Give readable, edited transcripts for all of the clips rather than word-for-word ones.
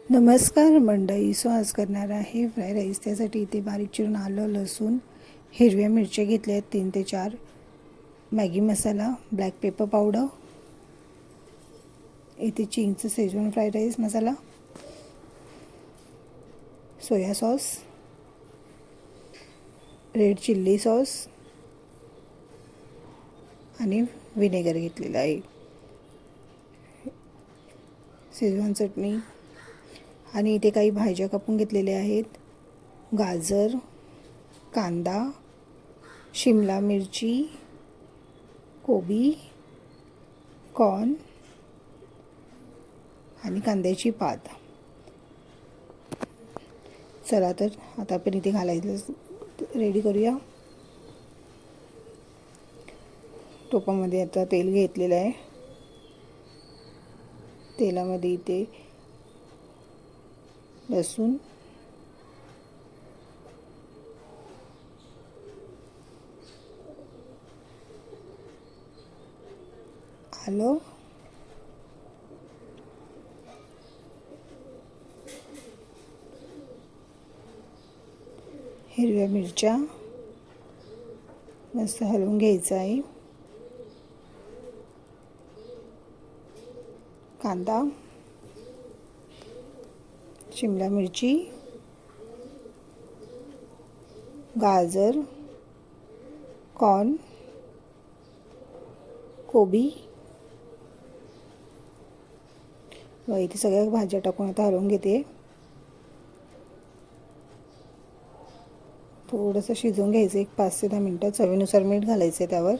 नमस्कार मंडळी. आज करणार आहे फ्राय राईस. त्यासाठी इथे बारीक चिरून आलं, लसूण, हिरव्या मिरच्या घेतल्या आहेत 3 ते 4, Maggi masala, black pepper powder, इथे Ching's schezwan fried rice masala, soya sauce, red chilli sauce आणि व्हिनेगर घेतलेलं आहे, शेजवान चटणी. आणि इथे काही भाज्या कापून घेतलेल्या आहेत. गाजर, कांदा, शिमला मिरची, कोबी, कॉर्न आणि कांद्याची पात. चला तर आता आपण इथे घालायचं रेडी करूया. टोपामध्ये आता तेल घेतलेलं आहे. तेलामध्ये इथे लसूण, आलं, हिरव्या मिरच्या मस्त हलवून घ्यायचं आहे. कांदा, शिमला मिरची, गाजर, कॉर्न, कोबी व इथे सगळ्या भाज्या टाकून आता हलवून घेते. थोडंसं शिजवून घ्यायचं, एक 5 ते 10 मिनटं. चवीनुसार मीठ घालायचं आहे त्यावर.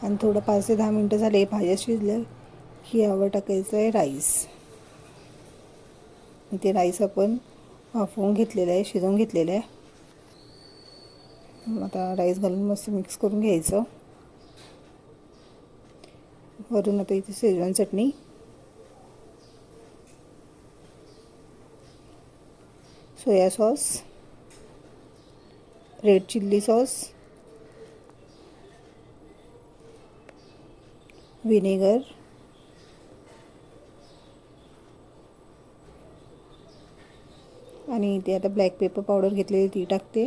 आणि थोडं 5 ते 10 मिनटं झाले, भाज्या शिजल्या की यावर टाकायचं आहे राईस. इथे राईस आपण वाफवून घेतलेलं आहे, शिजवून घेतलेलं आहे. आता राईस घालून मस्त मिक्स करून घ्यायचं. वरून आता इथे schezwan chutney, soya sauce, red chilli sauce, vinegar, आणि इथे आता ब्लॅक पेपर पावडर घेतलेली ती टाकते.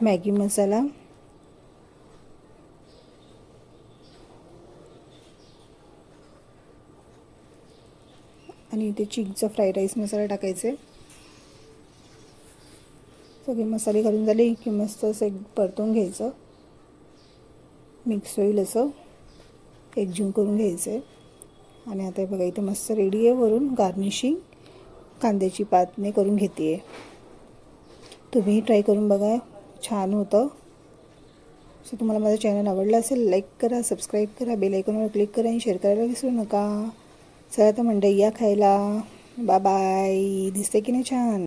मॅगी मसाला, आणि इथे चिंगचा फ्राईड राईस मसाला टाकायचे. सगळे मसाले घालून झाले की मस्त असं एक परतून घ्यायचं. मिक्स होईल असं एकजीव करून घ्यायचं आहे. आणि आता बघा इथे मस्त रेडी आहे. वरून गार्निशिंग कांद्याची पातने करून घेते. तुम्ही ट्राय करून बघा, छान होतं. सो तुम्हाला माझं चॅनल आवडलं असेल, लाईक करा, सबस्क्राईब करा, बेल आयकॉनवर क्लिक करा आणि शेअर करायला विसरू नका. चला तर मंडळी, या खायला. Bye bye. दिसते की नाही छान?